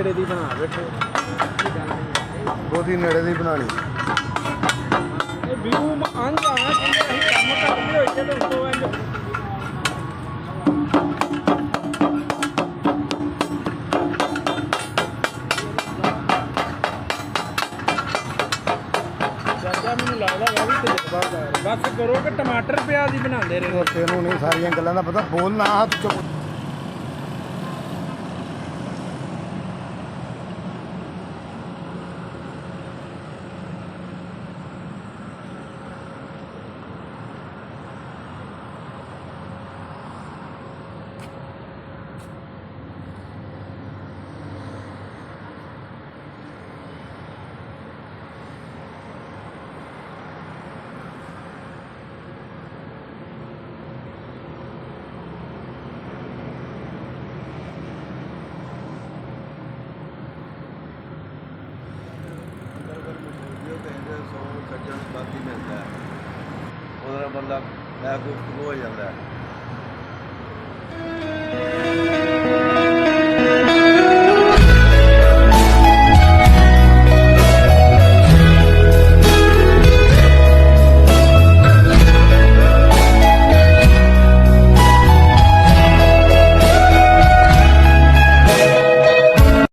ਨੇੜੇ ਦੀ ਬਣਾ ਬੈਠੇ। ਬਹੁਤੀ ਨੇੜੇ ਦੀ ਬਣਾਣੀ। ਇਹ ਵਿਊ ਅੰਗ ਆਣਾ ਕਿ ਅਸੀਂ ਕੰਮ ਕਰਦੇ ਹੋਈਏ ਤੇ ਉਤੋਂ ਇੰਜ ਮੈਨੂੰ ਲੱਗਦਾ ਵਾ ਵੀ ਤਜਰਬਾ ਬਸ ਕਰੋ ਕਿ ਟਮਾਟਰ ਪਿਆਜ਼ ਹੀ ਬਣਾਉਂਦੇ ਰਹੇ। ਤੈਨੂੰ ਨਹੀਂ ਸਾਰੀਆਂ ਗੱਲਾਂ ਦਾ ਪਤਾ, ਬੋਲ ਨਾ ਹੱਥ ਚੁੱਪ। सज्जन बाकी मिलता है, उधर बंदा गुफ्तगू हो जाता है।